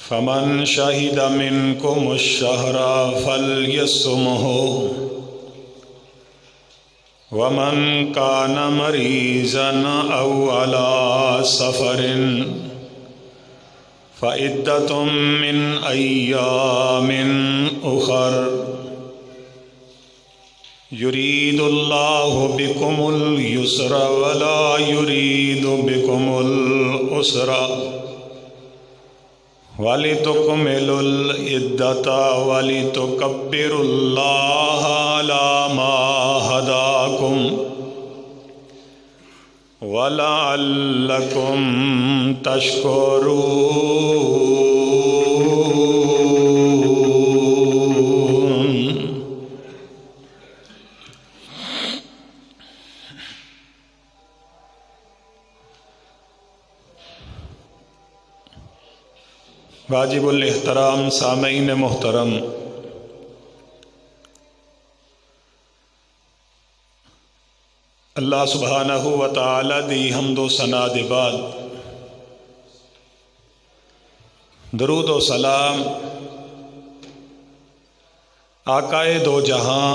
فمن شہد منکم الشہر فلیصمہ ومن کان مریضا او علی سفر فعدۃ من ایام اخر یرید اللہ بکم الیسر ولا یرید بکم العسر وَلِتُكْمِلُوا الْعِدَّةَ وَلِتُكَبِّرُوا اللَّهَ عَلَى مَا هَدَاكُمْ وَلَعَلَّكُمْ تَشْكُرُونَ۔ واجب الاحترام سامعین محترم، اللہ سبحانہ و تعالی دی حمد و ثنا دے بعد درود و سلام آقائے دو جہاں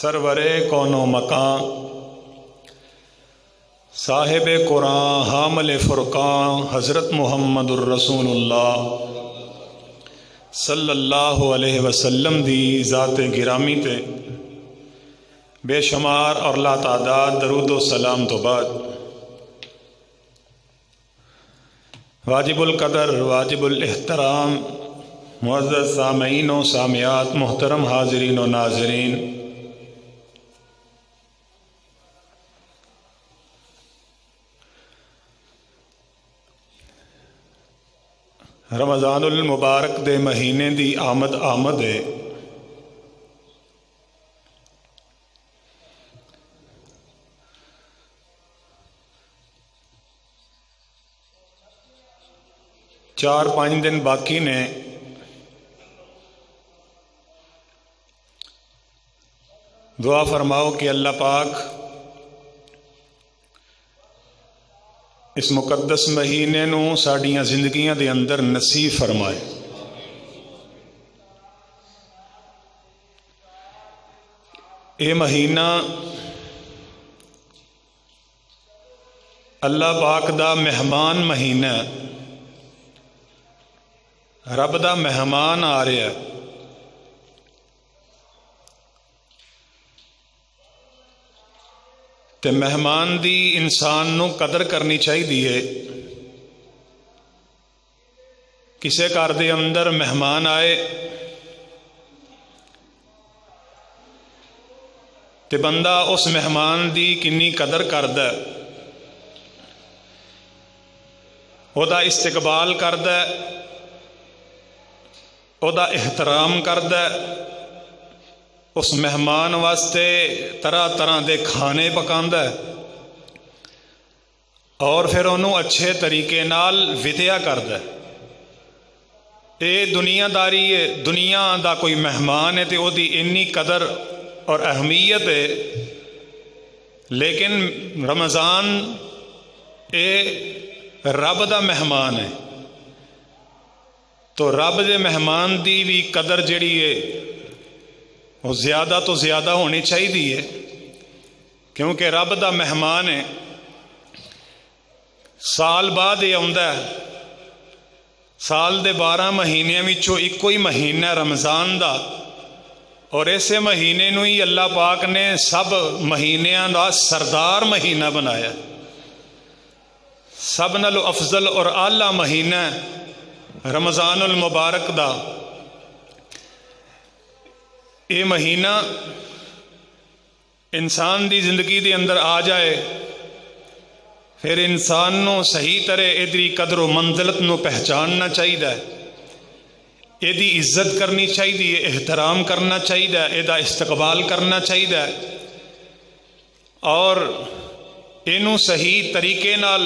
سرور کون و مکان صاحب قرآن حامل فرقان حضرت محمد الرسول اللہ صلی اللہ علیہ وسلم دی ذات گرامی تے بے شمار اور لا تعداد درود و سلام تو بعد واجب القدر واجب الاحترام معزز سامعین و سامعات محترم حاضرین و ناظرین، رمضان المبارک دے مہینے دی آمد ہے۔ چار پانچ دن باقی نے، دعا فرماؤ کہ اللہ پاک اس مقدس مہینے نو ساڈیاں زندگیاں دے اندر نصیب فرمائے۔ اے مہینہ اللہ پاک دا مہمان مہینہ، رب دا مہمان آ رہا ہے۔ تے مہمان دی انسان نو قدر کرنی چاہیے۔ کسے گھر دے اندر مہمان آئے تے بندہ اس مہمان دی کنی قدر کردا ہے، او دا استقبال کردا ہے، او دا احترام کردا ہے، اس مہمان واسطے طرح طرح دے کھانے پکاندا ہے اور پھر انہوں اچھے طریقے نال ودیا کردا ہے۔ اے دنیا داری ہے، دنیا دا کوئی مہمان ہے تے او دی انی قدر اور اہمیت ہے، لیکن رمضان اے رب دا مہمان ہے، تو رب دے مہمان دی بھی قدر جڑی ہے وہ زیادہ تو زیادہ ہونی چاہیے، کیونکہ رب دا مہمان ہے۔ سال بعد یہ آندا ہے، سال دے 12 مہینیاں وچوں ایک ہی مہینہ رمضان دا، اور ایسے مہینے نو ہی اللہ پاک نے سب مہینیاں دا سردار مہینہ بنایا، سب نالوں افضل اور اعلیٰ مہینہ رمضان المبارک دا۔ یہ مہینہ انسان دی زندگی دے اندر آ جائے، پھر انسان نو صحیح طرح ادری قدر و منزلت نو پہچاننا چاہیے، ایدی عزت کرنی چاہیے، احترام کرنا چاہیے، ایدا استقبال کرنا چاہیے، اور اینو صحیح طریقے نال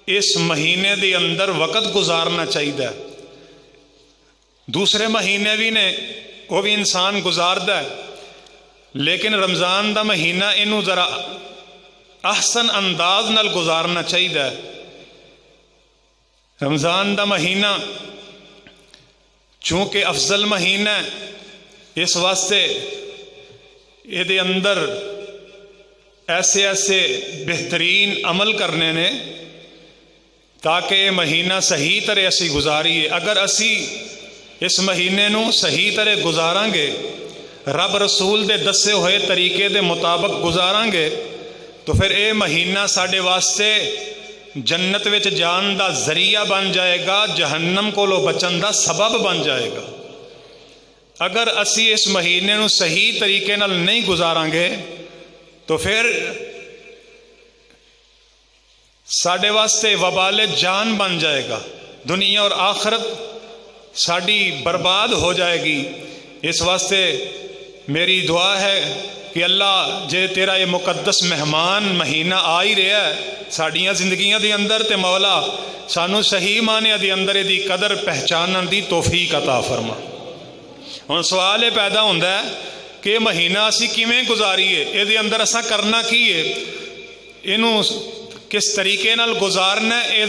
اس مہینے دے اندر وقت گزارنا چاہیے۔ دوسرے مہینے بھی نے وہ بھی انسان گزاردا ہے، لیکن رمضان دا مہینہ اینو ذرا احسن انداز نال گزارنا چاہیے۔ رمضان دا مہینہ چونکہ افضل مہینہ ہے، اس واسطے یہ اندر ایسے ایسے بہترین عمل کرنے نے تاکہ یہ مہینہ صحیح طرح اسی گزاریے۔ اگر اسی اس مہینے نو صحیح طرح گزاراں گے، رب رسول دے دسے ہوئے طریقے دے مطابق گزاراں گے، تو پھر یہ مہینہ ساڈے واسطے جنت وچ جان دا ذریعہ بن جائے گا، جہنم کولو بچن دا سبب بن جائے گا۔ اگر اسی اس مہینے نو صحیح طریقے نال نہیں گزاراں گے تو پھر ساڈے واسطے وبال جان بن جائے گا، دنیا اور آخرت ساڈی برباد ہو جائے گی۔ اس واسطے میری دعا ہے کہ اللہ جے تیرا یہ مقدس مہمان مہینہ آ ہی رہا ہے ساڈیاں زندگیاں دے اندر، تے مولا سانو صحیح معنی دے اندر دی قدر پہچانن دی توفیق عطا فرما۔ ہن سوال یہ پیدا ہوندا ہے کہ مہینہ اسی کیویں گزاریے، یہ دے اندر اساں کرنا کی ہے، اینوں کس طریقے نال گزارنا ہے، یہ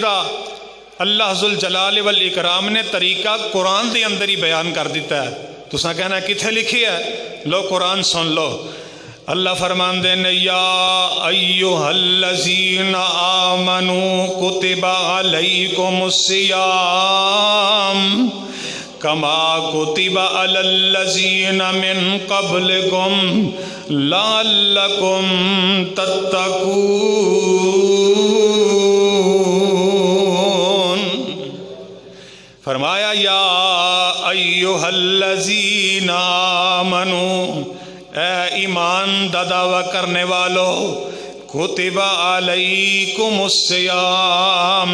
اللہ ذوالجلال والاکرام نے طریقہ قرآن دے اندر ہی بیان کر دیتا ہے۔ تساں کہنا کتھے لکھی ہے؟ لو قرآن سن لو۔ اللہ فرماندے نے یا ایھا الذین آمنوا کتب علیکم الصیام کما کتب علی الذین من قبلکم لعلکم تتقون۔ فرمایا یا ایھا الذین آمنوا، اے ایمان دا دعویٰ کرنے والو، کتب علیکم الصیام،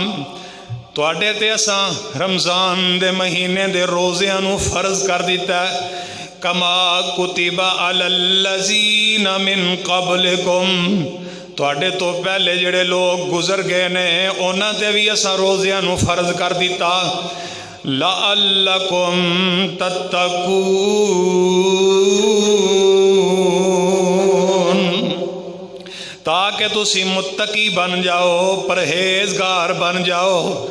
تواڈے تے اساں رمضان دے مہینے دے روزیاں نو فرض کر دیتا ہے، کما کتب علی الذین من قبلکم، تواڈے تو پہلے جڑے لوگ گزر گئے نے انہاں تے بھی اساں روزیاں نو فرض کر دیتا، لعلکم تتقون، تاکہ تسی متقی بن جاؤ، پرہیزگار بن جاؤ۔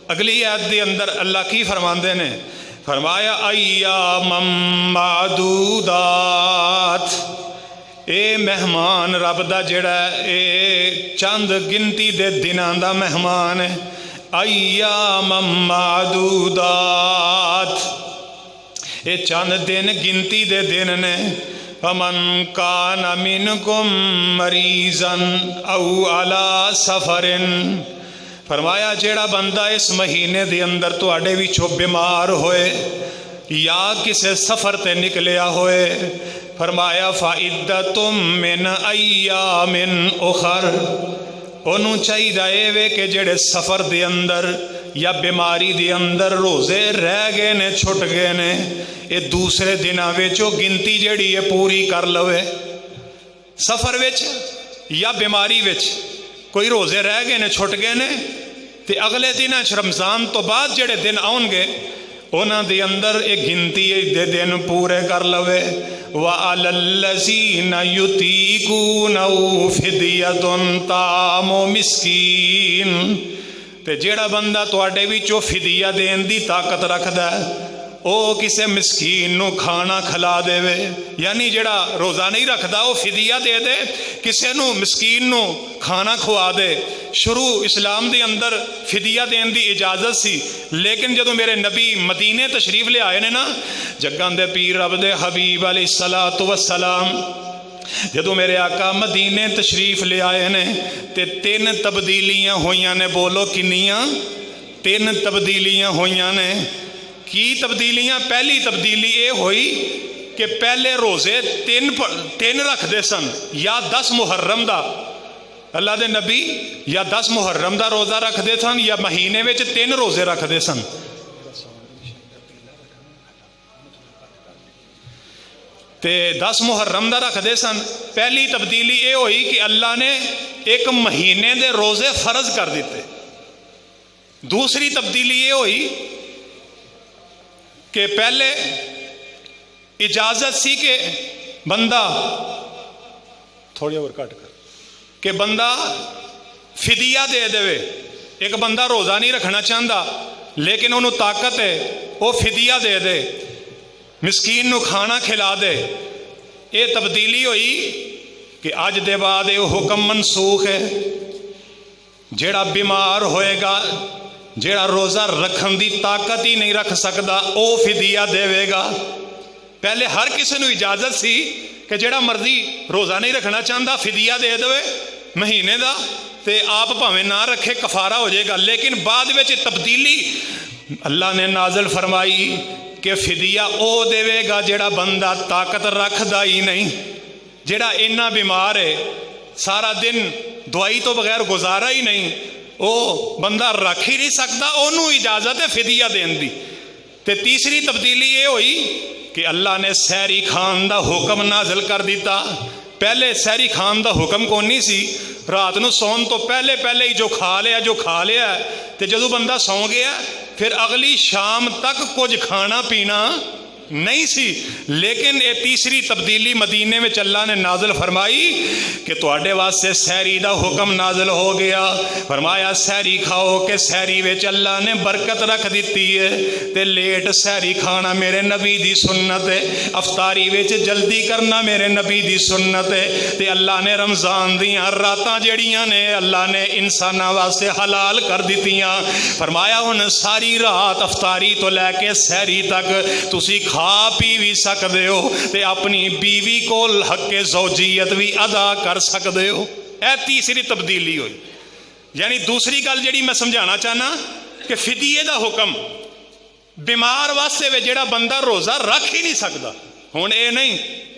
اگلی آیت دے اندر اللہ کی فرماندے نے، فرمایا ایام معدودات، اے مہمان رب دا جڑا ہے اے چند گنتی دے دناں دا مہمان ہے، ایام معدودات، اے چند دن گنتی دے دن نے، فمن کان منکم مریضا او علی سفر، فرمایا جیڑا بندہ اس مہینے دے اندر تواڈے وچوں بیمار ہوئے یا کسے سفر تے نکلیا ہوئے، فرمایا فعدۃ من ایام اخر، انہوں چاہیے وے کہ جڑے سفر دے اندر یا بیماری دے اندر روزے رہ گئے نے، چھٹ گئے نے، یہ دوسرے دنوں وچوں گنتی جڑی ہے پوری کر لوے۔ سفر وچ یا بیماری وچ کوئی روزے رہ گئے نے، چھٹ گئے نے، تے اگلے دنوں رمضان تو بعد جڑے دن آؤں گے انہاں دے اندر ایک گنتی دے دن پورے کر لوے۔ وَعَلَى الَّذِينَ يُطِيقُونَهُ فِدْيَةٌ طَعَامُ مِسْكِين، تے جیڑا بندہ تواڈے وچوں فدیہ دین دی طاقت رکھدا ہے او کسے مسکین نو کھانا کھلا دے وے، یعنی جڑا روزہ نہیں رکھدا او فدیہ دے دے، کسے نو مسکین نو کھانا کھوا دے۔ شروع اسلام دے اندر فدیہ دین دی اجازت سی، لیکن جدوں میرے نبی مدینے تشریف لے آئے نے نا، جگاں دے پیر رب دے حبیب علیہ الصلوۃ والسلام، جدوں میرے آقا مدینے تشریف لے آئے نے تے 3 تبدیلیاں ہوئیاں نے، بولو کنیاں؟ 3 تبدیلیاں ہوئیاں نے۔ کی تبدیلیاں؟ پہلی تبدیلی یہ ہوئی کہ پہلے روزے 3 رکھ دے سن، یا 10 محرم دا، اللہ دے نبی یا 10 محرم دا روزہ رکھ دے سن، یا مہینے وچ 3 روزے رکھ دے سن۔ تے 10 محرم دا رکھ دے سن۔ پہلی تبدیلی یہ ہوئی کہ اللہ نے ایک مہینے دے روزے فرض کر دیتے۔ دوسری تبدیلی یہ ہوئی کہ پہلے اجازت سی کہ بندہ تھوڑی اور کٹ کر کہ بندہ فدیہ دے دے، ایک بندہ روزہ نہیں رکھنا چاہتا لیکن انہوں طاقت ہے وہ فدیہ دے دے، مسکین نو کھانا کھلا دے. یہ تبدیلی ہوئی کہ اج دے بعد یہ حکم منسوخ ہے. جیڑا بیمار ہوئے گا، جیڑا روزہ رکھن دی طاقت ہی نہیں رکھ سکتا، وہ فدیہ دے گا. پہلے ہر کسی نو اجازت سی کہ جیڑا مرضی روزہ نہیں رکھنا چاہتا فدیہ دے دے مہینے دا، تے آپ بھاویں نہ رکھے کفارہ ہو جائے گا. لیکن بعد میں تبدیلی اللہ نے نازل فرمائی کہ فدیہ او دے گا جیڑا بندہ طاقت رکھدا ہی نہیں. جیڑا اینا بیمار ہے سارا دن دوائی تو بغیر گزارا ہی نہیں، او بندہ رکھ ہی نہیں سکتا، انہوں اجازت ہے فدیہ دین دی. تے تیسری تبدیلی یہ ہوئی کہ اللہ نے سحری کھان دا حکم نازل کر دیتا. پہلے سحری کھان دا حکم کون نہیں سی، رات نو سون تو پہلے ہی جو کھا لیا تے جدو بندہ سو گیا پھر اگلی شام تک کچھ کھانا پینا نہیں سی. لیکن یہ تیسری تبدیلی مدینے میں اللہ نے نازل فرمائی کہ تواڈے واسطے سحری دا حکم نازل ہو گیا. فرمایا سحری کھاؤ کہ سحری وچ اللہ نے برکت رکھ دیتی ہے. تے لیٹ سحری کھانا میرے نبی دی سنت ہے، افطاری وچ جلدی کرنا میرے نبی دی سنت ہے. تے اللہ نے رمضان دیاں راتاں جڑیاں نے اللہ نے انساناں واسطے حلال کر دتیاں. فرمایا ہن ساری رات افطاری تو لے کے سحری تک تسی کھا پی بھی سکدے ہو تے اپنی بیوی کو حق زوجیت بھی ادا کر سکدے ہو. اے تیسری تبدیلی ہوئی. یعنی دوسری گل جڑی میں سمجھانا چاہنا کہ فدیے دا حکم بیمار واسطے وے جڑا بندہ روزہ رکھ ہی نہیں سکتا. ہن اے نہیں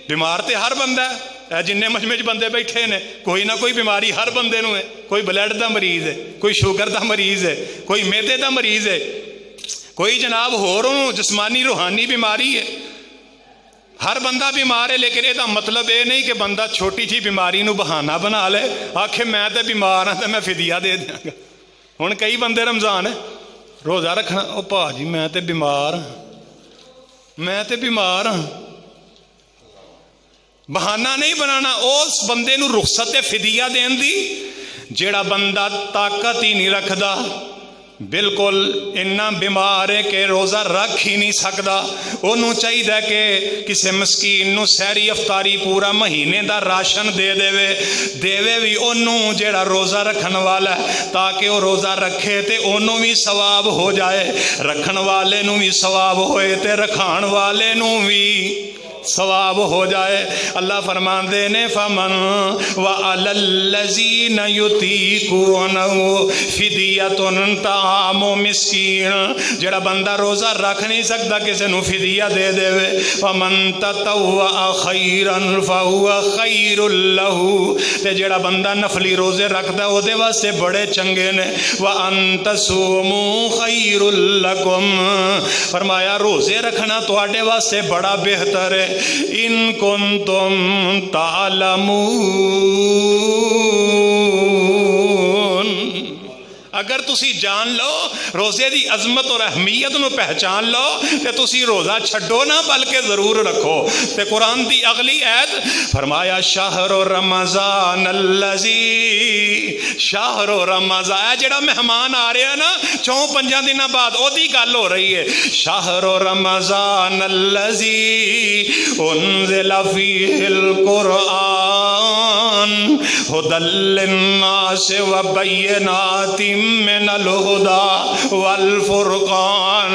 بیمار تے ہر بندہ ہے، جننے مجمع بندے بیٹھے نے کوئی نہ کوئی بیماری ہر بندے نو ہے. کوئی بلڈ دا مریض ہے، کوئی شوگر دا مریض ہے، کوئی میدے دا مریض ہے، کوئی جناب ہور جسمانی روحانی بیماری ہے. ہر بندہ بیمار ہے. لیکن یہ مطلب یہ نہیں کہ بندہ چھوٹی جی بیماری نو بہانہ بنا لے آکھے میں تے بیمار ہاں تے میں فدیہ دے دیاں گا. ہن کئی بندے رمضان روزہ رکھنا، او پا جی میں تے بیمار ہاں، میں تے بیمار ہاں. بہانہ نہیں بنانا. اس بندے نو رخصت فدیہ دین دی جیڑا بندہ طاقت ہی نہیں رکھدا، بالکل اتنا بیمار ہے کہ روزہ رکھ ہی نہیں سکتا. انہوں چاہیے کہ کسی مسکین نو سحری افطاری پورا مہینے دا راشن دے بھی انہوں جیڑا روزہ رکھن والا ہے، تاکہ وہ روزہ رکھے تے انہوں بھی ثواب ہو جائے، رکھن والے نو بھی ثواب ہوئے تے رکھان والے نو بھی ثواب ہو جائے. اللہ فرماندے نے فمن وعلی الذین یطیقونہ فدیۃ طعام مسکین. جڑا بندہ روزہ رکھ نہیں سکتا کسی نو فدیہ دے دے. فمن تطوع خیرا فہو خیر لہ. تے جڑا بندہ نفلی روزے رکھدا او دے واسطے بڑے چنگے نے. وان تصوموا خیر لکم. فرمایا روزے رکھنا تواڈے واسطے بڑا بہتر ہے. ان کنتم تعلمون. اگر تسی جان لو روزے دی عظمت اور اہمیت نو پہچان لو تے تسی روزہ چھڈو نہ بلکہ ضرور رکھو. تے قرآن دی اگلی آیت فرمایا شہر رمضان الذی، شہر رمضان، اے جڑا مہمان آ رہا ہے نا 4-5 دنوں بعد او دی گل ہو رہی ہے. شہر رمضان الذی انزل فیہ القرآن ھدی للناس وبینات من الہدی والفرقان.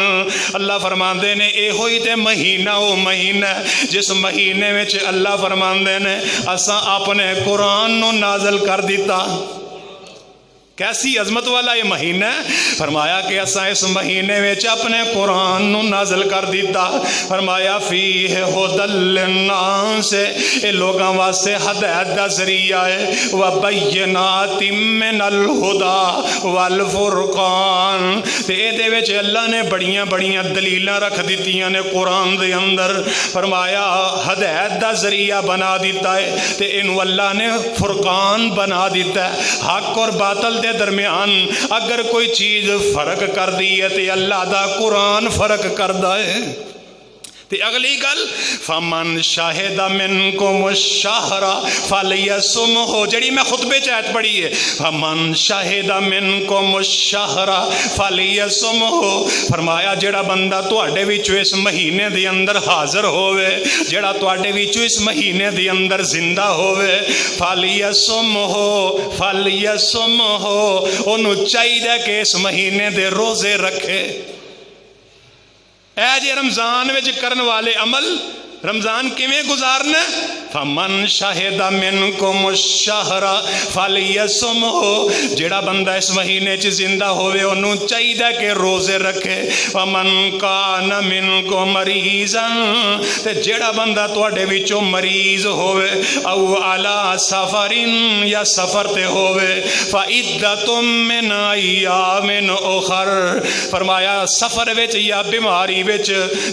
اللہ فرماندے نے اے ہوئی تے مہینہ او مہینہ جس مہینے وچ اللہ فرماندے نے اساں اپنے قرآن نو نازل کر دیتا. کیسی عظمت والا یہ مہینہ ہے. فرمایا کہ اساں اس مہینے وچ اپنے قرآن نو نازل کر دیتا. فرمایا فیہ ھدی للناس، اے لوگاں واسطے ہدایت دا ذریعہ ہے. وبینات من الہدی والفرقان. تے اے دے وچ اللہ نے بڑیاں بڑیاں دلیلاں رکھ دتیاں نے قرآن دے اندر. فرمایا ہدایت دا ذریعہ بنا دیتا ہے تے اینو اللہ نے فرقان بنا دیتا ہے. حق اور باطل دے درمیان اگر کوئی چیز فرق کر دی ہے تے اللہ دا قرآن فرق کردا ہے. تے اگلی گل فمن شاہد منکم الشہر فلیصمہ، جڑی میں خطبے چ آیت پڑھی ہے فمن شاہد منکم الشہر فلیصمہ، فرمایا جڑا بندہ تواڈے وچوں اس مہینے دے اندر حاضر ہووے، جڑا تواڈے وچوں اس مہینے دے اندر زندہ ہووے، فلیصمہ اونوں چاہیے کہ اس مہینے دے روزے رکھے۔ اے جے رمضان وچ کرن والے عمل، رمضان کیویں گزارنا؟ فمن شاہد منکم الشہر فلیصمہ، جڑا بندہ اس مہینے چ زندہ ہوئے انہوں چاہیے کہ روزے رکھے۔ ومن کان منکم مریضا، تے جڑا بندہ تواڈے وچوں مریض ہوئے، او علی سفر، یا سفر تے ہوئے، فعدۃ من ایام اخر، فرمایا سفر وچ یا بیماری وچ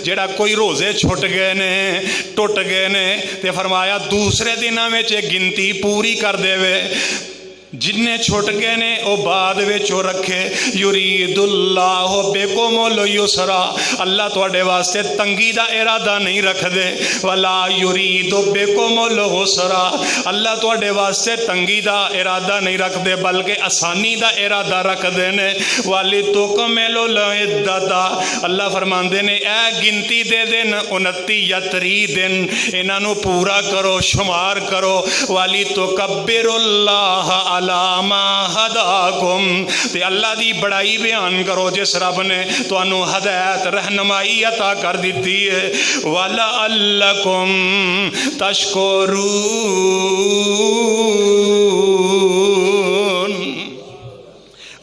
جڑا کوئی روزے چھٹ گئے نے، ٹوٹ گئے نے، تے فرمایا دوسرے دنوں میں گنتی پوری کر دے وے، جنہیں چھٹ گئے نے او بعد وچوں رکھے۔ یرید اللہ بکم اليسر، اللہ تواڈے واسطے تنگی دا ارادہ نہیں رکھ دے، ولا یرید بکم العسر، اللہ تواڈے واسطے تنگی دا ارادہ نہیں رکھ دے بلکہ آسانی دا ارادہ رکھ دے نے۔ ولتکملوا العدۃ، اللہ فرماندے نے اے گنتی دے دن 29 یا 30 دن، انہاں نو پورا کرو، شمار کرو۔ ولتکبروا اللہ علامہ ہداکم، تے اللہ دی بڑائی بیان کرو جس رب نے تانوں ہدایت رہنمائی عطا کر دیتی ہے۔ وَلَعَلَّكُمْ تَشْكُرُونَ،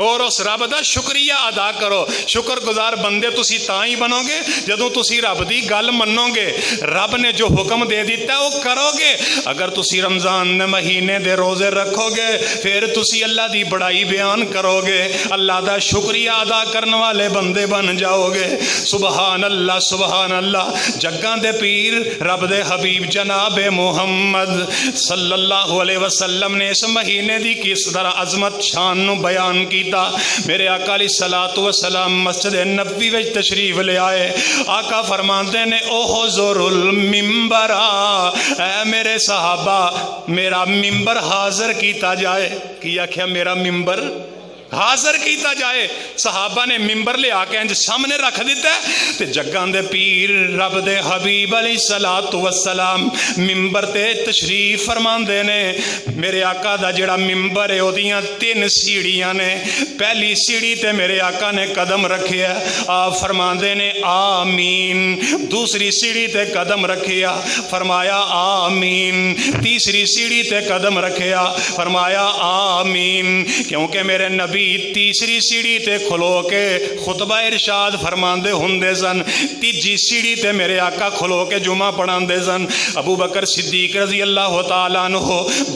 اور اس رب دا شکریہ ادا کرو۔ شکر گزار بندے تسی تاں ہی بنو گے جدوں تسی رب دی گل منو گے، رب نے جو حکم دے دیتا ہے وہ کرو گے۔ اگر تسی رمضان دے مہینے دے روزے رکھو گے پھر تسی اللہ دی بڑائی بیان کرو گے، اللہ دا شکریہ ادا کرنے والے بندے بن جاؤ گے۔ سبحان اللہ سبحان اللہ۔ جگاں دے پیر رب دے حبیب جناب محمد صلی اللہ علیہ وسلم نے اس مہینے دی کس طرح عظمت شان نو بیان کیتا۔ میرے آقا علیہ الصلوۃ والسلام مسجد نبوی وچ تشریف لے آئے، آقا فرماندے نے احضر المنبر، اے میرے صحابہ میرا ممبر حاضر کیتا جائے۔ کی آکھیا؟ میرا ممبر حاضر کیتا جائے۔ صحابہ نے ممبر لے آ کے انج سامنے رکھ دیتا ہے، تے جگاں دے پیر رب دے حبیب علیہ الصلوۃ والسلام ممبر تے تشریف فرماندے نے۔ میرے آقا دا جڑا ممبر ہے اودیاں 3 سیڑھیاں نے، پہلی سیڑھی تے میرے آقا نے قدم رکھیا، آپ فرماندے نے آمین، دوسری سیڑھی تے قدم رکھیا، فرمایا آمین، تیسری سیڑھی تے قدم رکھیا، فرمایا آمین، کیونکہ میرے نبی تیسری سیڑھی تے کھلو کے خطبہ ارشاد فرماندے ہوندے سن، تیجی سیڑھی تے میرے آقا کھلو کے جمعہ پڑھاندے سن، ابو بکر صدیق رضی اللہ تعالیٰ عنہ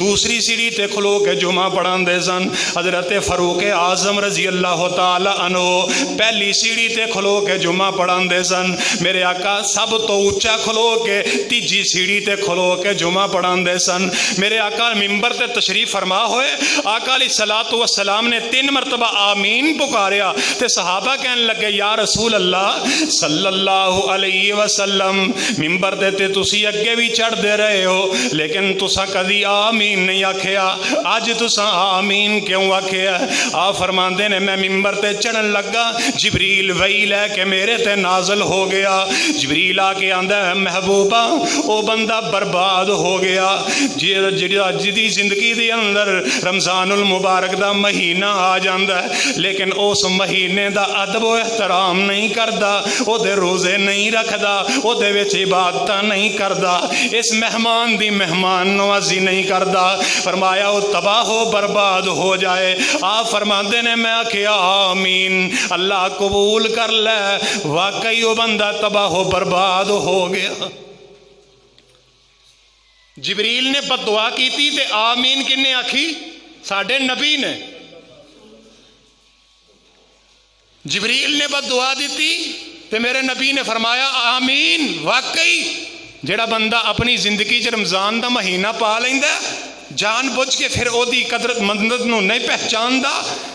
دوسری سیڑھی تے کھلو کے جمعہ پڑھاندے سن، حضرت فاروق اعظم رضی اللہ تعالیٰ عنہ پہلی سیڑھی تے کھلو کے جمعہ پڑھاندے سن، میرے آقا سب تو اونچا کھلو کے تیجی سیڑھی تے کھلو کے جمعہ پڑھاندے سن۔ میرے آقا ممبر تے تشریف فرما ہوئے، آقا علیہ الصلوۃ والسلام نے 3 مرتبہ آمین پکاریا، تے صحابہ کہنے لگے یا رسول اللہ صلی اللہ علیہ وسلم، ممبر تے تسی اگے بھی چڑھ دے رہے ہو لیکن تسا کدی آمین نہیں آکھیا، اج تسا آمین کیوں آکھیا؟ آپ فرماندے نے میں ممبر تے چڑھن لگا، جبریل وحی لے کے میرے تے نازل ہو گیا، جبریل آ کے آندا ہے محبوبہ او بندہ برباد ہو گیا جدی زندگی دے اندر رمضان المبارک دا مہینہ آ جاندا ہے لیکن اس مہینے دا ادب و احترام نہیں کردا، او دے روزے نہیں رکھدا، او دے وچ عبادتاں نہیں کردا، اس مہمان دی مہمان نوازی نہیں کردا، فرمایا او تباہ و برباد ہو جائے۔ آپ فرماندے نے میں آکھیا آمین، اللہ قبول کر لے، واقعی او بندہ تباہ و برباد ہو گیا۔ جبریل نے بد دعا کیتی تے آمین کنے آکھی؟ ساڈے نبی نے۔ جبریل نے بد دعا دیتی تے میرے نبی نے فرمایا آمین۔ واقعی جڑا بندہ اپنی زندگی چ رمضان دا مہینہ پا لیندا جان بوجھ کے پھر دی قدرت مندت نو نہیں پہچاندا،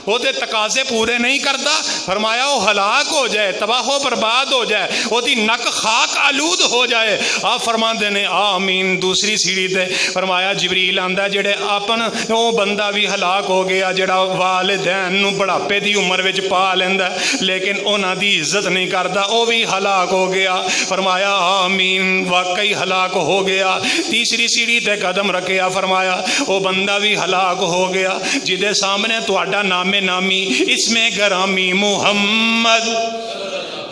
او دے تقاضے پورے نہیں کردا، فرمایا وہ ہلاک ہو جائے، تباہ و برباد ہو جائے، وہ دی نک خاک آلود ہو جائے۔ آپ فرماندے نے آمین۔ دوسری سیڑھی تے فرمایا جبریل آندا جڑے اپن وہ بندہ بھی ہلاک ہو گیا جڑا والدین نو بڑھاپے دی عمر وچ پا لیندا لیکن انہاں دی عزت نہیں کردا، وہ بھی ہلاک ہو گیا۔ فرمایا آمین، واقعی ہلاک ہو گیا۔ تیسری سیڑھی تے قدم رکھیا، فرمایا وہ بندہ بھی ہلاک ہو گیا جدے سامنے تہاڈا نام نامی اسم گرامی محمد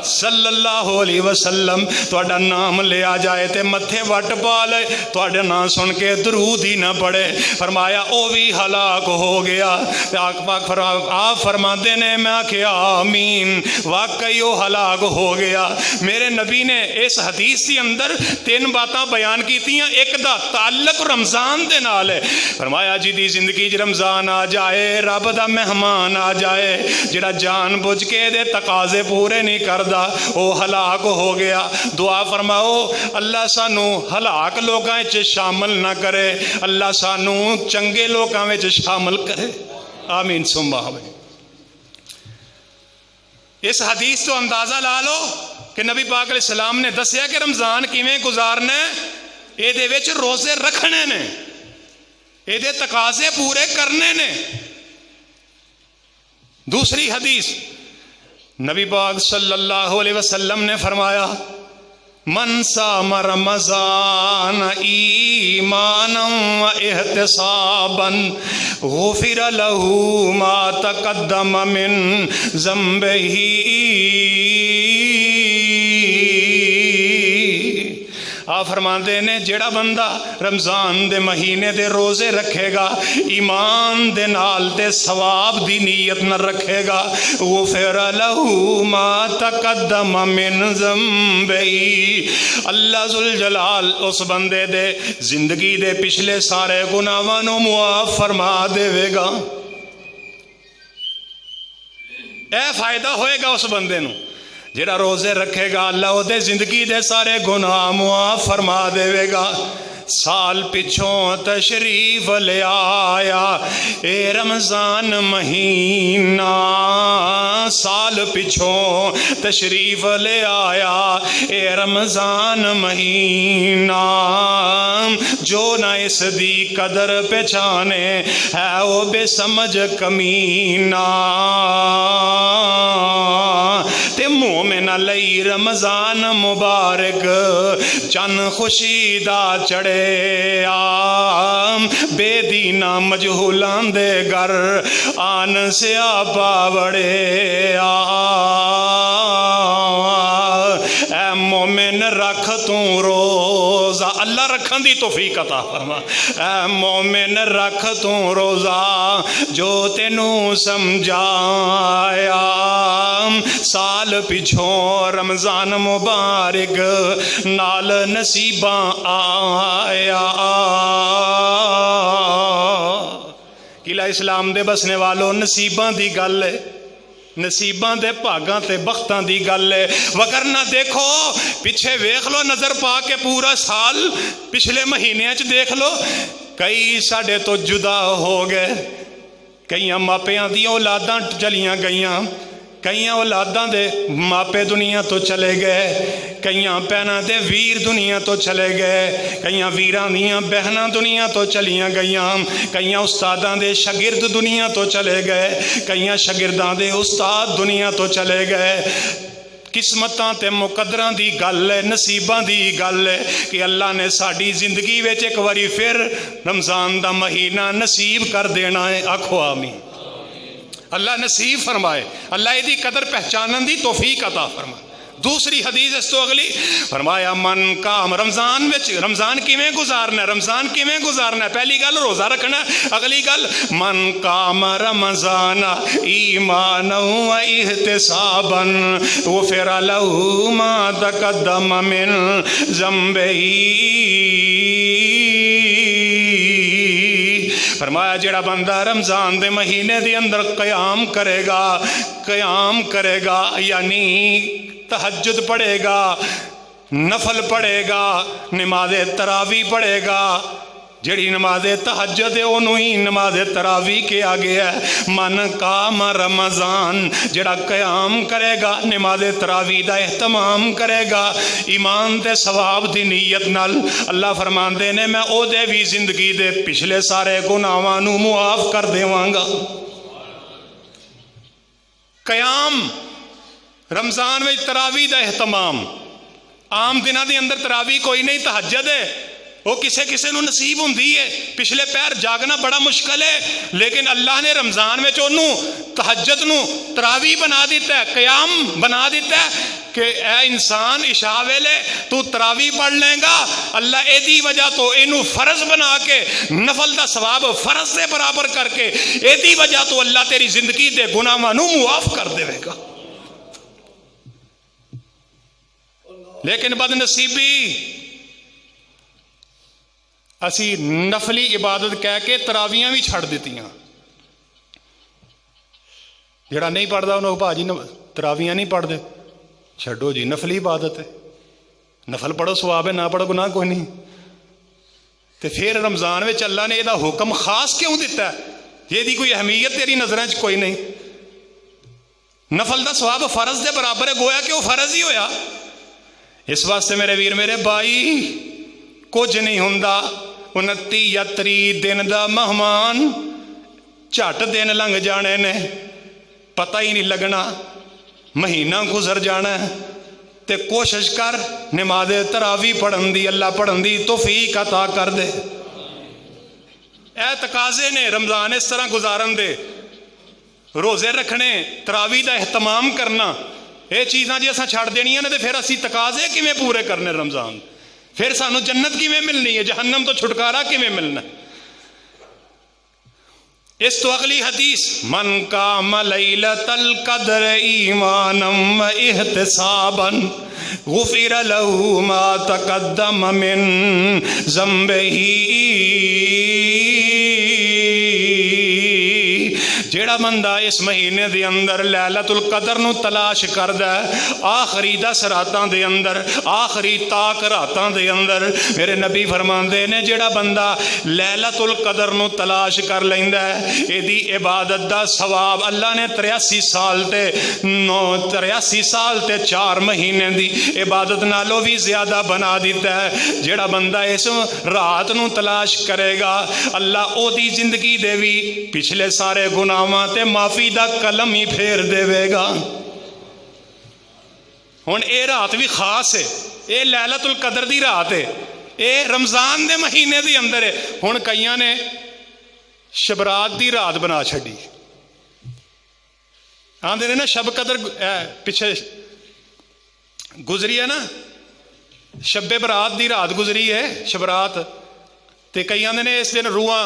صلی اللہ علیہ وسلم تہاڈا نام لیا جائے تے متھے وٹ پا لے، تہاڈا نام سن کے درود ہی نہ پڑے، فرمایا او بھی ہلاک ہو گیا۔ آپ فرماتے نے میں آکھیا آمین، واقعی وہ ہلاک ہو گیا۔ میرے نبی نے اس حدیث کے اندر 3 باتاں بیان کیتیاں، ایک دا تعلق رمضان دے نال ہے، فرمایا جدی زندگی رمضان آ جائے، رب دا مہمان آ جائے، جڑا جان بوجھ کے دے تقاضے پورے نہیں کردا وہ ہلاک ہو گیا۔ دعا فرماؤ اللہ سانو ہلاک لوگاں وچ شامل نہ کرے، اللہ سانو چنگے لوگاں وچ شامل کرے، آمین ثم آمین۔ اس حدیث تو اندازہ لا لو کہ نبی پاک علیہ السلام نے دسیا کہ رمضان کیویں گزارنا ہے، اے دے وچ روزے رکھنے نے، اے دے تقاضے پورے کرنے نے۔ دوسری حدیث نبی پاک صلی اللہ علیہ وسلم نے فرمایا من صام رمضان ایمانا و احتسابا غفر له ما تقدم من ذنبه۔ آپ فرماندے نے جڑا بندہ رمضان دے مہینے دے روزے رکھے گا، ایمان دے نال تے ثواب دی نیت نہ رکھے گا، غفر له ما تقدم من ذنبه، اللہ ذوالجلال اس بندے دے زندگی دے پچھلے سارے گناہاں نو معاف فرما دے گا۔ اے فائدہ ہوئے گا اس بندے نو جڑا روزے رکھے گا، اللہ وہ دے زندگی دے سارے گناہ معاف فرما دے گا۔ سال پچھوں تشریف لے آیا اے رمضان مہینہ، سال پچھوں تشریف لے آیا اے رمضان مہینہ، جو نہ اس دی قدر پہچانے ہے وہ بے سمجھ کمینہ، تے مومن لئی رمضان مبارک چن خوشی دا چڑھے آم، بے دینہ مجہولان دے گر آن سے آپا بڑے اے مومن رکھ تو روزہ، اللہ رکھن دی توفیق عطا فرما، اے مومن رکھ تو روزہ جو تینوں سمجھایا، سال پچھوں رمضان مبارک نال نصیباں آیا۔ قلعہ اسلام دے بسنے والوں نصیباں دی گل ہے، نصیباں دے بھاگاں تے بختاں دی گل ہے، وگرنہ دیکھو پیچھے ویکھ لو نظر پا کے پورا سال پچھلے مہینے چ دیکھ لو، کئی ساڈے تو جدا ہو گئے، کئی ماپیاں دی اولاداں چلیاں گئیاں، کئی اولاداں دے ماپے دنیا تو چلے گئے، کئی بہناں دے ویر دنیا تو چلے گئے، کئی ویراں دیاں بہناں دنیا تو چلیاں گئیاں، کئی استاداں دے شاگرد دنیا تو چلے گئے، کئی شاگرداں دے استاد دنیا تو چلے گئے۔ قسمتاں تے مقدراں دی گل ہے، نصیباں دی گل ہے کہ اللہ نے ساڈی زندگی وچ ایک واری پھر رمضان دا مہینہ نصیب کر دینا ہے، آکھو آمین۔ اللہ نصیب فرمائے، اللہ ایدی قدر پہچانن دی توفیق عطا فرمائے۔ دوسری حدیث اس تو اگلی فرمایا من کام رمضان وچ رمضان کیویں گزارنا ہے، رمضان کیویں گزارنا ہے، پہلی گل روزہ رکھنا ہے، اگلی گل من کام رمضان ایمانا و احتسابا غفر له ما تقدم من ذنبه۔ فرمایا جڑا بندہ رمضان دے مہینے دے اندر قیام کرے گا یعنی تہجد پڑھے گا، نفل پڑھے گا، نماز تراویح پڑھے گا، جڑی نماز تہجد ہے انہوں ہی نماز تراویح کیا گیا ہے۔ من قام رمضان، جڑا قیام کرے گا نماز تراویح دا اہتمام کرے گا ایمان تے ثواب دی نیت نال، اللہ فرماندے نے میں او دے بھی زندگی دے پچھلے سارے گناہاں نو معاف کر دیواں گا۔ قیام، رمضان میں تراویح دا اہتمام، عام دنوں دے اندر تراویح کوئی نہیں، تہجد ہے وہ کسے نو نصیب ہوندی ہے، پچھلے پیر جاگنا بڑا مشکل ہے، لیکن اللہ نے رمضان میں انہوں تہجد نو تراویح بنا دیتا ہے، قیام بنا دیتا ہے کہ اے انسان عشاء ویلے تو تراویح پڑھ لیں گا، اللہ اے دی وجہ تو اینو فرض بنا کے نفل دا ثواب فرض دے برابر کر کے اے دی وجہ تو اللہ تیری زندگی دے گناہاں نو معاف کر دے گا۔ لیکن بد نصیبی اسی نفلی عبادت کہہ کے تراویاں بھی چھڑ دیتیاں، جڑا نہیں پڑھدا انہوں بھاجی تراویاں نہیں پڑھ دے، چھڑو جی نفلی عبادت ہے، نفل پڑھو ثواب ہے، نہ پڑھو گناہ کوئی نہیں۔ تے پھر رمضان میں اللہ نے یہ حکم خاص کیوں دیتا ہے؟ یہ دی کوئی اہمیت تیری نظریں کوئی نہیں، نفل دا ثواب فرض دے برابر ہے، گویا کہ وہ فرض ہی ہویا۔ اس واسطے میرے ویر میرے بھائی کچھ نہیں ہوندا، 29 یا 30 دن دا مہمان جھٹ دن لنگ جانے نے، پتہ ہی نہیں لگنا، مہینہ گزر جانا ہے، تے کوشش کر نماز تراویح پڑھن دی، اللہ پڑھن دی توفیق عطا کر دے۔ اے تقاضے نے رمضان اس طرح گزارن دے، روزے رکھنے، تراویح دا اہتمام کرنا، یہ چیزاں جی اساں چھڑ دینیاں نے تے پھر اسی تقاضے کیویں پورے کرنے رمضان؟ پھر سانو جنت کیویں ملنی ہے، جہنم تو چھٹکارا کیویں ملنا؟ اس تو اگلی حدیث، من قام لیلۃ القدر ایمانا و احتسابا غفر له ما تقدم من ذنبہ، جیڑا بندہ اس مہینے دے اندر لیلۃ القدر نو تلاش کردا ہے، آخری 10 راتاں دے اندر، آخری تاک راتاں دے اندر، میرے نبی فرماندے نے جیڑا بندہ لیلۃ القدر نو تلاش کر لیندا ہے، ایدی عبادت دا ثواب اللہ نے 83 سال تے 4 مہینے دی عبادت نالوں بھی زیادہ بنا دیتا ہے۔ جیڑا بندہ اس رات نو تلاش کرے گا، اللہ او دی زندگی دے بھی پچھلے سارے گناہ تے معافی دا قلم ہی پھیر دے گا۔ ہن اے رات بھی خاص ہے، اے لیلۃ القدر دی رات ہے، اے رمضان دے مہینے دی اندر ہے۔ ہن کئیاں نے شبرات دی رات بنا چھڈی، آندے نے نا شب قدر پیچھے گزری ہے نا، شب برات دی رات گزری ہے شبرات، تے کئیاں نے اس دن روحاں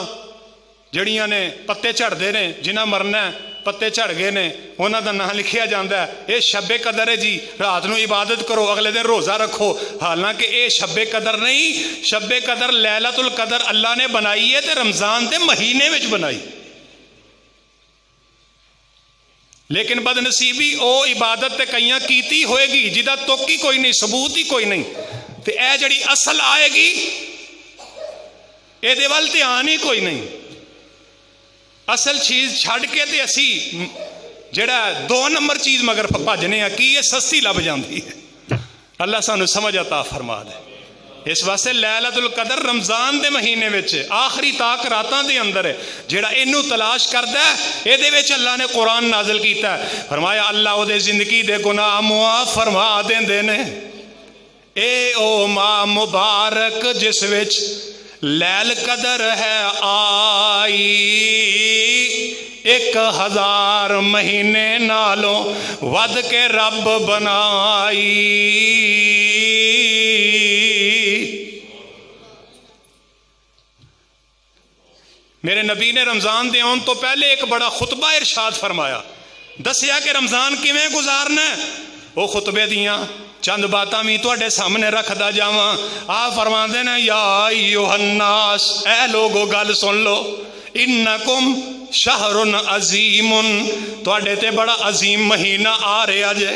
جڑیاں نے پتے جھڑتے نے، جنہیں مرنا پتے جھڑ گئے نے، انہوں دا نام لکھیا جاندہ ہے، یہ شب قدر ہے جی، رات نو عبادت کرو، اگلے دن روزہ رکھو، حالانکہ یہ شب قدر نہیں، شب قدر لیلۃ القدر اللہ نے بنائی ہے تے رمضان دے مہینے وچ بنائی، لیکن بد نصیبی او عبادت تے کئیاں کیتی ہوئے گی جدا تک ہی کوئی نہیں، ثبوت ہی کوئی نہیں، تے اے جڑی اصل آئے گی اے دے وال دھیان ہی کوئی نہیں، اصل چیز چھڑ کے تے اسی جڑا 2 نمبر چیز مگر بھجنے ہیں کی یہ سستی لب جاندی ہے۔ اللہ سانو سمجھ عطا فرما دے۔ اس واسطے لیلۃ القدر رمضان دے مہینے وچ آخری تاک راتاں دے اندر ہے، جڑا اینو تلاش کردا ہے اے دے وچ اللہ نے قرآن نازل کیتا ہے، فرمایا اللہ او دے زندگی دے گناہ معاف فرما دیندے نے۔ اے او ماہ مبارک جس وچ لیل قدر ہے آئی، 1000 مہینے نالوں ود کے رب بنائی۔ میرے نبی نے رمضان دے آن تو پہلے ایک بڑا خطبہ ارشاد فرمایا، دسیا کہ رمضان کیویں گزارنا ہے، وہ خطبے دیاں چند باتاں بھی تواڈے سامنے رکھدا جاواں۔ آپ فرماندے نے یا ایھا الناس، اے لوگو گل سن لو، انکم شہر عظیم، تواڈے تے بڑا عظیم مہینہ آ رہا جے،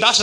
10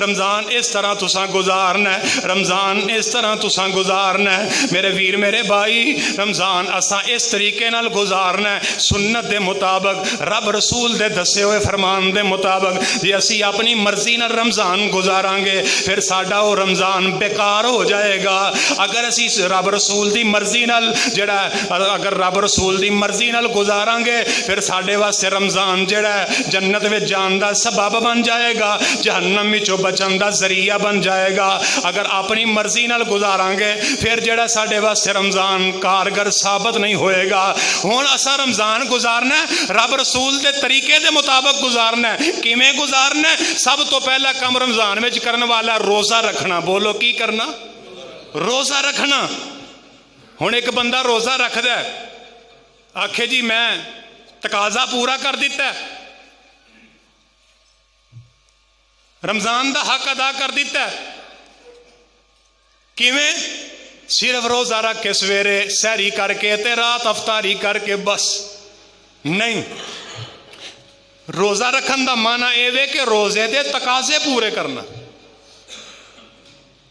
رمضان اس طرح تساں گزارنا ہے، رمضان اس طرح تساں گزارنا ہے میرے ویر میرے بھائی، رمضان اساں اس طریقے نال گزارنا ہے سنت دے مطابق، رب رسول دے دسے ہوئے فرمان دے مطابق۔ جی اسی اپنی مرضی نال رمضان گزاریں گے پھر ساڈا وہ رمضان بیکار ہو جائے گا۔ اگر اسی رب رسول دی مرضی نال جڑا اگر رب رسول دی مرضی نال گزاریں گے پھر ساڈے واسطے رمضان جڑا ہے جنت وچ جان دا سبب بن جائے گا، جہنم وچوں بچن دا ذریعہ بن جائے گا۔ اگر اپنی مرضی نال گزاریں گے پھر جڑا ساڈے واسطے رمضان کارگر ثابت نہیں ہوئے گا۔ ہن اساں رمضان گزارنا ہے رب رسول دے طریقے دے مطابق گزارنا ہے۔ کیویں گزارنا ہے؟ سب تو پہلا کام رمضان وچ کرن والا روزہ رکھنا۔ بولو کی کرنا؟ روزہ رکھنا۔ ہن ایک بندہ روزہ رکھدا ہے، آکھے جی میں تقاضا پورا کر دیتا ہے، رمضان دا حق ادا کر دیتا ہے، کیویں؟ صرف روزہ رکھ کے سویرے سحری کر کے تے رات افطاری کر کے بس نہیں۔ روزہ رکھن دا معنی اے وے کہ روزے دے تقاضے پورے کرنا۔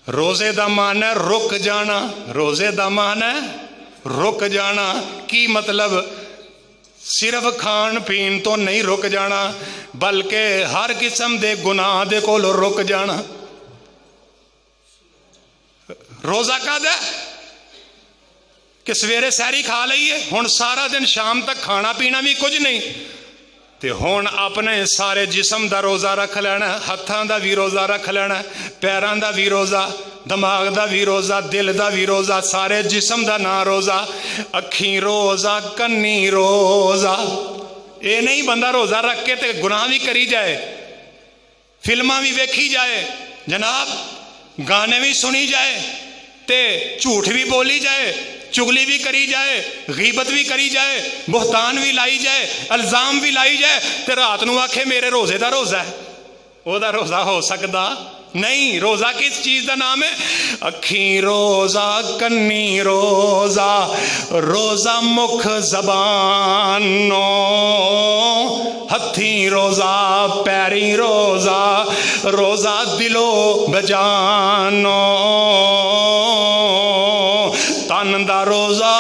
روزے دا معنی رک جانا، روزے دا معنی رک جانا۔ کی مطلب؟ صرف کھان پین تو نہیں رک جانا بلکہ ہر قسم دے گناہ دے کولو رک جانا۔ روزہ کا دے کہ سویرے سحری کھا لئیے، ہن سارا دن شام تک کھانا پینا بھی کچھ نہیں، تے ہون اپنے سارے جسم دا روزہ رکھ لینا، ہتھاں دا بھی روزہ رکھ لینا، پیراں دا بھی روزہ، دماغ دا بھی روزہ، دل دا بھی روزہ، سارے جسم دا نا روزہ، اکھیں روزہ کنی روزہ۔ اے نہیں بندہ روزہ رکھ کے تے گناہ بھی کری جائے، فلماں بھی ویکھی جائے، جناب گانے بھی سنی جائے، تے جھوٹ بھی بولی جائے، چگلی بھی کری جائے، غیبت بھی کری جائے، بہتان بھی لائی جائے، الزام بھی لائی جائے، تے رات نو آکھے میرے روزے دا روزہ ہے۔ او دا روزہ ہو سکدا نہیں۔ روزہ کس چیز دا نام ہے؟ اکھیں روزہ کنی روزہ، روزہ مکھ زبانو، ہتھیں روزہ پیری روزہ، روزہ دلو بجانو، تن دا روزہ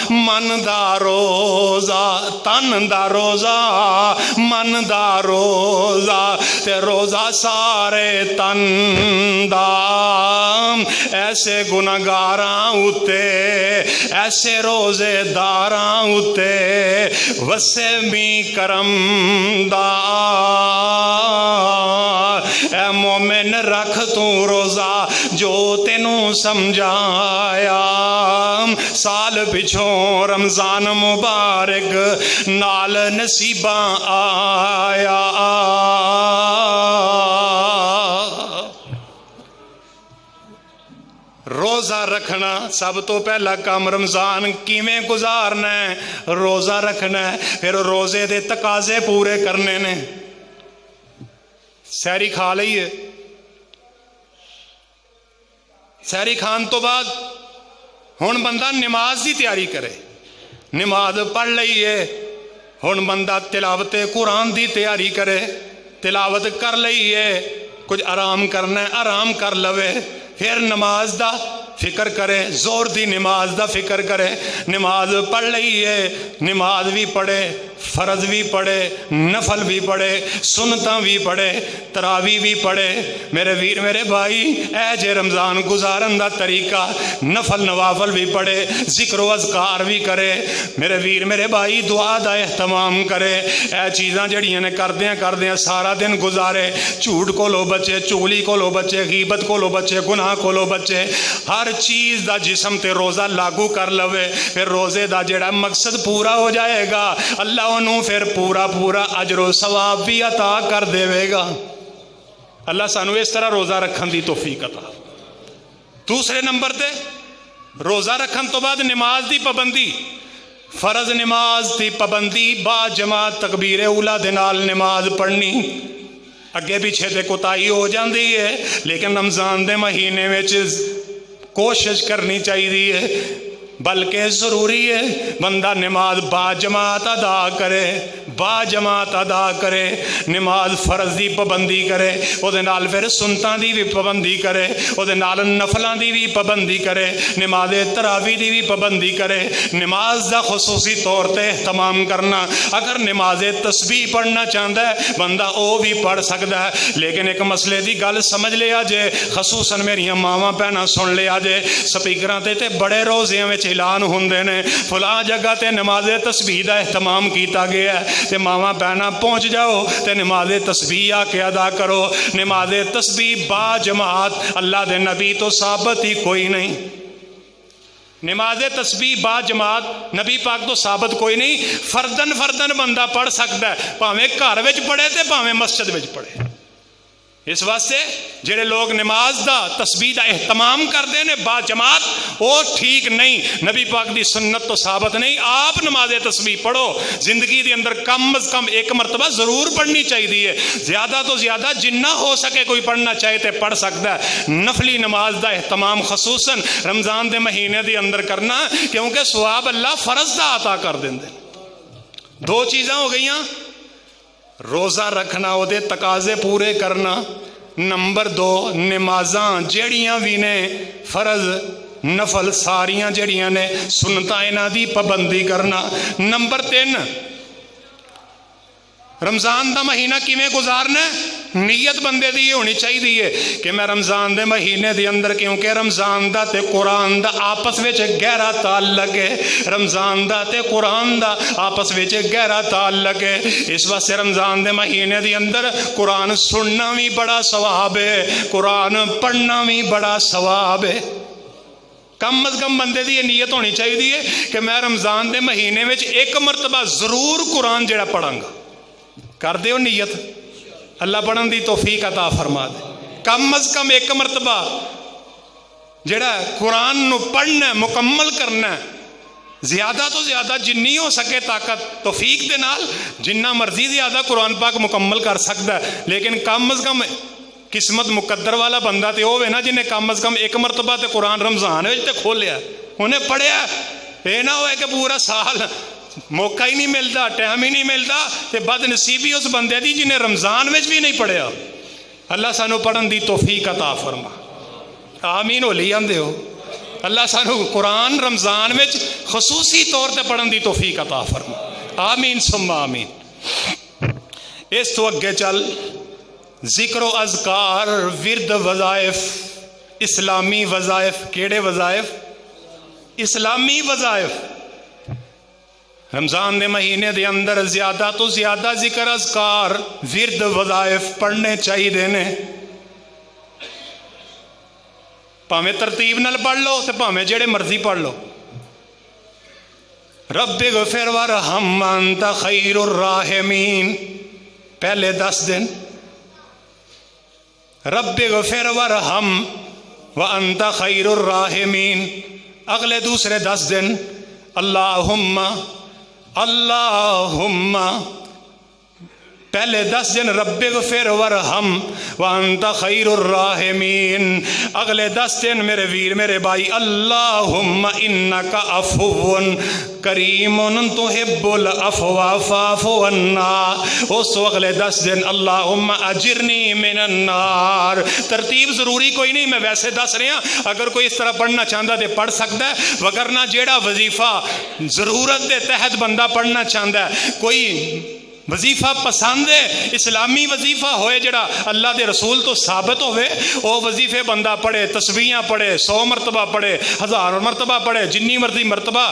من دا روزہ، تن دا روزہ من دا روزہ، تے روزہ سارے تن دا ایسے گناہگاراں اُتے، ایسے روزے داراں اُتے وسے می کرم دا۔ اے مومن رکھ تو روزہ جو تینوں سمجھایا، سال پچھوں رمضان مبارک نال نصیباں آیا۔ روزہ رکھنا سب تو پہلا کام رمضان کیویں گزارنا ہے؟ روزہ رکھنا ہے، پھر روزے دے تقاضے پورے کرنے نے۔ سحری کھا لئیے، سحری کھان تو بعد ہن بندہ نماز دی تیاری کرے، نماز پڑھ لئیے، ہن بندہ تلاوت قرآن دی تیاری کرے، تلاوت کر لئیے، کچھ آرام کرنا ہے آرام کر لوے، پھر نماز دا فکر کرے، زور دی نماز دا فکر کرے، نماز پڑھ لئیے، نماز بھی پڑھے، فرض بھی پڑھے، نفل بھی پڑھے، سنتاں بھی پڑھے، تراویح بھی پڑھے۔ میرے ویر میرے بھائی اے جے رمضان گزارن دا طریقہ، نفل نوافل بھی پڑھے، ذکر و اذکار بھی کرے، میرے ویر میرے بھائی دعا دا اہتمام کرے، اے چیزاں جڑیاں نے کردیاں سارا دن گزارے، جھوٹ کو لو بچے، چغلی کو لو بچے، غیبت کو لو بچے، گناہ کو لو بچے، ہر چیز دا جسم تے روزہ لاگو کر لوے، پھر روزے دا جڑا مقصد پورا ہو جائے گا، اللہ انہوں پھر پورا اجر و ثواب بھی عطا کر دے گا۔ اللہ سانو اس طرح روزہ رکھن دی توفیق عطا۔ دوسرے نمبر تے روزہ رکھن تو بعد نماز دی پابندی، فرض نماز دی پابندی، با جماعت تکبیر اولا دے نال نماز پڑھنی، اگے پیچھے تے کوتاہی ہو جاندی ہے، لیکن رمضان دے مہینے وچ کوشش کرنی چاہیے، بلکہ ضروری ہے بندہ نماز با جماعت ادا کرے، با جماعت ادا کرے، نماز فرض دی پابندی کرے، وہ دے نال پھر سنتاں دی بھی پابندی کرے، وہ دے نال نفلاں دی بھی پابندی کرے، نماز تراویح دی بھی پابندی کرے، نماز دا خصوصی طور تے اہتمام کرنا۔ اگر نماز تسبیح پڑھنا چاہتا ہے بندہ او بھی پڑھ سکتا ہے، لیکن ایک مسئلے دی گل سمجھ لیا جے، خصوصاً میریاں ماواں بہناں سن لیا جے، سپیکراں تے بڑے روزیاں وچ اعلان ہوندے نے فلاں جگہ تے نماز تسبیح دا اہتمام کیتا گیا ہے، تے ماواں بہناں پہنچ جاؤ تے نماز تسبیح آ کے ادا کرو۔ نماز تسبیح با جماعت اللہ دے نبی تو ثابت ہی کوئی نہیں، نماز تسبیح با جماعت نبی پاک تو ثابت کوئی نہیں، فردن فردن بندہ پڑھ سکتا ہے، پاویں گھر وچ پڑھے تے پاویں مسجد وچ پڑھے۔ اس واسطے جڑے لوگ نماز دا تسبیح دا اہتمام کرتے ہیں با جماعت، وہ ٹھیک نہیں، نبی پاک دی سنت تو ثابت نہیں۔ آپ نماز تسبیح پڑھو، زندگی دے اندر کم از کم ایک مرتبہ ضرور پڑھنی چاہیے، زیادہ تو زیادہ جنہ ہو سکے کوئی پڑھنا چاہے تے پڑھ سکتا ہے۔ نفلی نماز دا اہتمام خصوصاً رمضان دے مہینے دے اندر کرنا، کیونکہ ثواب اللہ فرض دا عطا کر دیندے۔ دو چیزاں ہو گئیاں، روزہ رکھنا، وہ دے تقاضے پورے کرنا، نمبر دو نمازاں جڑیاں بھی نے فرض نفل ساریاں جڑیاں نے سنتاں انہاں دی پابندی کرنا، نمبر تین رمضان دا مہینہ کیویں گزارنا ہے، نیت بندے دی یہ ہونی چاہیے کہ میں رمضان دے مہینے دے اندر، کیونکہ رمضان دا تے قرآن دا آپس وچ گہرا تعلق ہے، رمضان دا تے قرآن دا آپس وچ گہرا تعلق ہے، اس واسطے رمضان دے مہینے دے اندر قرآن سننا بھی بڑا ثواب ہے، قرآن پڑھنا بھی بڑا ثواب ہے۔ کم از کم بندے دی یہ نیت ہونی چاہیے کہ میں رمضان دے مہینے وچ ایک مرتبہ ضرور قرآن جڑا پڑھاں گا۔ کر دیو نیت، اللہ پڑھن دی توفیق عطا فرما دے۔ کم از کم ایک مرتبہ جڑا قرآن نو پڑھنا ہے، مکمل کرنا ہے، زیادہ تو زیادہ جنی ہو سکے طاقت توفیق دے نال جنہ مرضی زیادہ قرآن پاک مکمل کر سکتا ہے، لیکن کم از کم قسمت مقدر والا بندہ تے ہوے نا جنہیں کم از کم ایک مرتبہ تے قرآن رمضان وچ تے کھولیا، انہیں پڑھیا، یہ نہ ہوئے کہ پورا سال موقع ہی نہیں ملتا، ٹائم ہی نہیں ملتا، تے بد نصیبی اس بندے دی جنہیں رمضان وچ بھی نہیں پڑھیا۔ اللہ سانو پڑھن دی توفیق عطا فرما، آمین ہولی آندے ہو۔ اللہ سانو قرآن رمضان وچ خصوصی طور تے پڑھن دی توفیق عطا فرما، آمین ثم آمین۔ اس تو اگے چل ذکر و اذکار، ورد، وظائف، اسلامی وظائف، کیڑے وظائف؟ اسلامی وظائف۔ رمضان دے مہینے دے اندر زیادہ تو زیادہ ذکر اذکار، ورد، وظائف پڑھنے چاہیے نے، پاویں ترتیب نال پڑھ لو تے پاویں جڑے مرضی پڑھ لو۔ رب اغفر وارحم انت خیر الراحمین، پہلے 10 دن رب اغفر وارحم وانت خیر الراحمین، اگلے دوسرے 10 دن اللہم اللہم، پہلے 10 دن رب اغفر وارحم وانت خیر الراحمین، اگلے 10 دن میرے ویر میرے بھائی اللہم انک عفو کریم تحب العفو فاعف عنا، اس تو اگلے 10 دن اللہم اجرنی من النار۔ ترتیب ضروری کوئی نہیں، میں ویسے دس رہا، اگر کوئی اس طرح پڑھنا چاہتا ہے پڑھ سکتا ہے، وگرنہ جیڑا وظیفہ ضرورت دے تحت بندہ پڑھنا چاہتا ہے، کوئی وظیفہ پسند ہے اسلامی وظیفہ ہوئے جڑا اللہ دے رسول تو ثابت ہوئے، وہ وظیفے بندہ پڑھے، تسبیحاں پڑھے، 100 مرتبہ پڑھے، 1000 مرتبہ پڑھے، جنی مرتبہ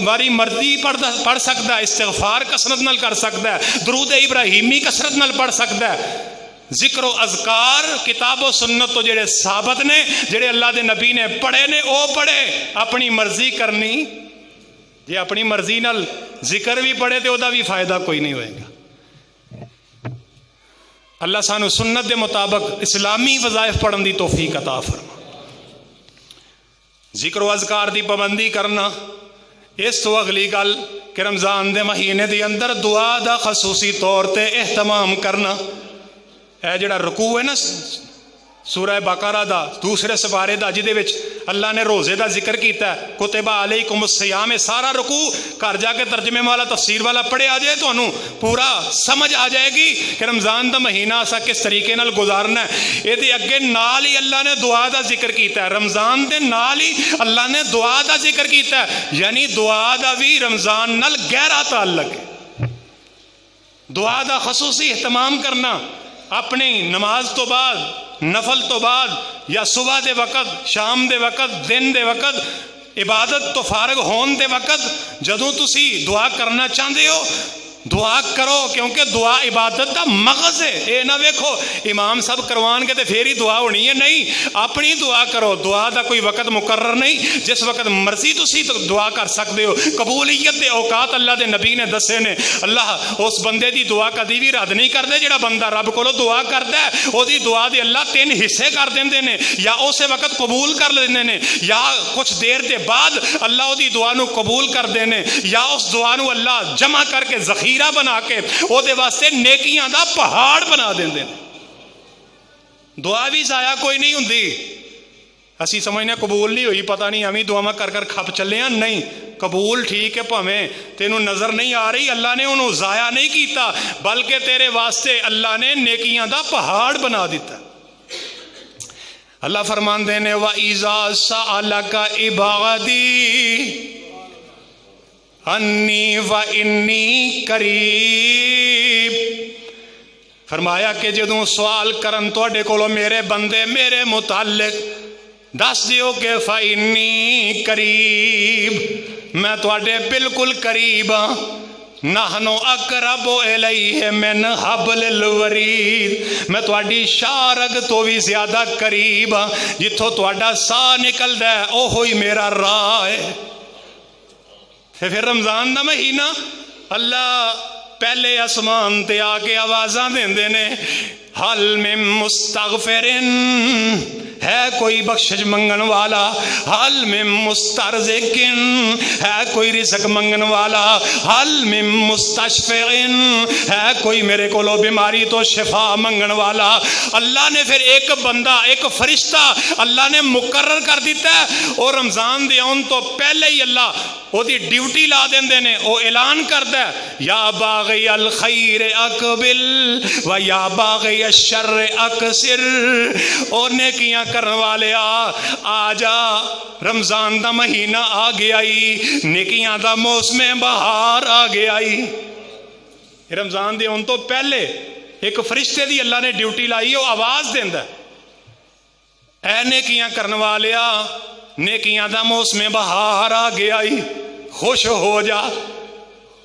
باری مرضی پڑھ سکتا ہے، استغفار کثرت نال کر سکتا ہے، درود ابراہیمی کثرت نال پڑھ سکتا ہے۔ ذکر و اذکار کتاب و سنت تو جڑے ثابت نے، جڑے اللہ دے نبی نے پڑھے نے، وہ پڑھے، اپنی مرضی کرنی، جی اپنی مرضی نال ذکر بھی پڑھے تو دا بھی فائدہ کوئی نہیں ہوئے گا۔ اللہ سانو سنت دے مطابق اسلامی وظائف پڑھن دی توفیق عطا فرما۔ ذکر و اذکار دی پابندی کرنا، اس تو اگلی گل کہ رمضان دے مہینے دی اندر دعا دا خصوصی طور تے اہتمام کرنا۔ اے جڑا رکوع ہے نا سورہ بقرہ دا دوسرے سپارے دا جدے وچ اللہ نے روزے دا ذکر کیتا ہے، کتبہ علیکم الصیام، سارا رکوع گھر جا کے ترجمے والا تفسیر والا پڑھے آ جائے تو پورا سمجھ آ جائے گی کہ رمضان دا مہینہ اسا کس طریقے نال گزارنا ہے۔ یہ دے اگے نال ہی اللہ نے دعا دا ذکر کیتا ہے، رمضان دے نال ہی اللہ نے دعا دا ذکر کیتا ہے، یعنی دعا دا بھی رمضان نال گہرا تعلق ہے۔ دعا دا خصوصی اہتمام کرنا، اپنی نماز تو بعد، نفل تو بعد، یا صبح دے وقت، شام دے وقت، دن دے وقت، عبادت تو فارغ ہون دے وقت جدوں تسی دعا کرنا چاہتے ہو دعا کرو، کیونکہ دعا عبادت دا مغز ہے۔ اے نہ ویکھو امام صاحب کروان کے تے پھر ہی دعا ہونی ہے، نہیں، اپنی دعا کرو۔ دعا دا کوئی وقت مقرر نہیں، جس وقت مرضی تسی دعا کر سکتے ہو۔ قبولیت دے اوقات اللہ دے نبی نے دسے نے۔ اللہ اس بندے دی دعا کدی بھی رد نہیں کردے جڑا بندہ رب کولو دعا کردا ہے، او دی دعا دے اللہ 3 حصے کر دیندے نے، یا اسے وقت قبول کر لیندے نے، یا کچھ دیر دے بعد اللہ او دی دعا نو قبول کر دے نے، یا اس دعا نو اللہ جمع کر کے ذخیرہ بنا کے او دے واسطے نیکیاں دا پہاڑ بنا دیندے نے۔ دعا بھی ضائع کوئی نہیں ہوندی۔ اسی سمجھنے قبول نہیں ہوئی، پتہ نہیں ہمیں دعا کر کر کھپ چلے ہیں، نہیں، قبول ٹھیک ہے، پاویں تینوں نظر نہیں آ رہی، اللہ نے انہوں ضائع نہیں کیتا، بلکہ تیرے واسطے اللہ نے نیکیاں دا پہاڑ بنا دیتا۔ اللہ فرماندے نے وَإِذَا سَأَلَكَ عِبَادِي انی و انی قریب، فرمایا کہ جدوں سوال کرن تواڈے کولو میرے بندے میرے متعلق، دس دیو کہ فَإِنِّي قریب، میں تواڈے بالکل قریب ہاں، نحنو اقرب الیہ من حبل الورید، میں تواڈی شارگ تو بھی زیادہ قریب ہاں، جتھوں تواڈا ساہ نکلدا ہے اوہی میرا راہ ہے۔ پھر رمضان دا مہینہ اللہ پہلے آسمان تے آ کے آوازاں دیندے نے، حل من مستغفرن، ہے کوئی بخشش منگن والا، حل من مسترزقن، ہے کوئی رزق منگن والا، حل من مستشفعن، ہے کوئی میرے کولو بیماری تو شفا منگن والا۔ اللہ نے پھر ایک بندہ، ایک فرشتہ اللہ نے مقرر کر دیتا ہے، اور رمضان دے آن تو پہلے ہی اللہ وہ دی ڈیوٹی لا دیندے نے، وہ اعلان کرتا ہے یا باغی الخیر اقبل و یا باغی الشر اقصر، اور نیکیاں کرنے والے آ جا، رمضان دا مہینہ آ گیا ہی، نیکیاں دا موسم بہار آ گیا ہی۔ رمضان دے ان تو پہلے ایک فرشتے دی اللہ نے ڈیوٹی لائی، وہ آواز دیندا ہے، اے نیکیاں کرنے والے نیکیاں دا موسم بہار آ گیا ہی، خوش ہو جا۔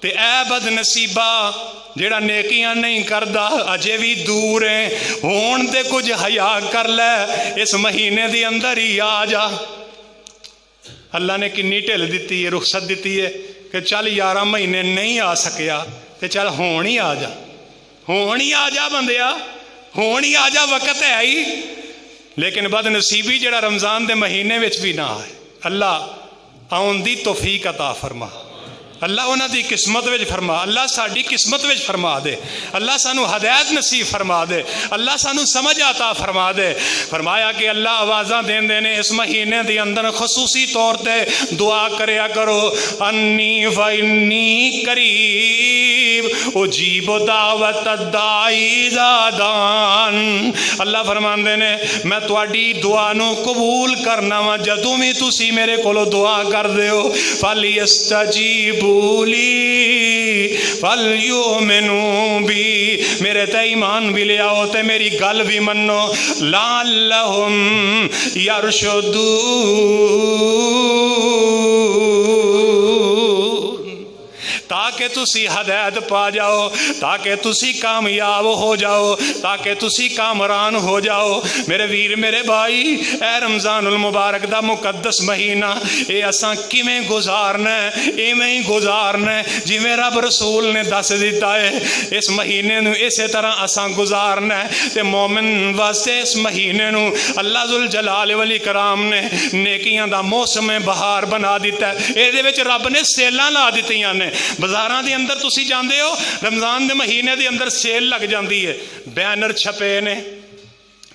تے اے بد نصیبہ جیڑا نیکیاں نہیں کردا، اجے بھی دور ہیں، ہون تے کچھ حیا کر لے، اس مہینے دی اندر ہی آ جا۔ اللہ نے کنی ڈھل دیتی ہے، رخصت دیتی ہے کہ چل 11 مہینے نہیں آ سکیا تے چل ہون ہی آ جا، ہون ہی آ جا بندیا، ہون ہی آ جا، وقت ہے ہی۔ لیکن بد نصیبی جڑا رمضان دے مہینے وچ بھی نہ آئے، اللہ آن دی توفیق عطا فرما، اللہ انہاں دی قسمت وچ فرما، اللہ ساڈی قسمت وچ فرما دے، اللہ سانو ہدایت نصیب فرما دے، اللہ سانو سمجھ عطا فرما دے۔ فرمایا کہ اللہ آوازاں دین دینے اس مہینے دی اندر خصوصی طور تے دعا کریا کرو، انی فانی قریب اجیب دعوت الداعی اذا دعان، اللہ فرماندے نے میں تواڈی دعا نو قبول کرنا وا جدوں بھی تسی میرے کولو دعا کر دیو، فلیستجیب بولی فلیؤمنوا بی، میرے تے ایمان بھی لے آؤ تے میری گل بھی منو، لعلہم یرشدون، تاکہ تسی ہدایت پا جاؤ، تاکہ تسی کامیاب ہو جاؤ، تاکہ تسی کامران ہو جاؤ۔ میرے ویر میرے بھائی، اے رمضان المبارک دا مقدس مہینہ اے اساں کیویں گزارنا ہے، ایویں ہی گزارنا ہے جویں رب رسول نے دس دیتا ہے۔ اس مہینے نو اسی طرح اساں گزارنا ہے، تے مومن واسطے اس مہینے نو اللہ ذوالجلال والاکرام نے نیکیاں دا موسم بہار بنا دیتا ہے۔ اے دے وچ رب نے سیلاں لا دتیاں نے، بازاراں دے اندر تسی جاندے ہو رمضان دے مہینے دے اندر سیل لگ جاندی ہے، بینر چھپے نے،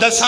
10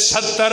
70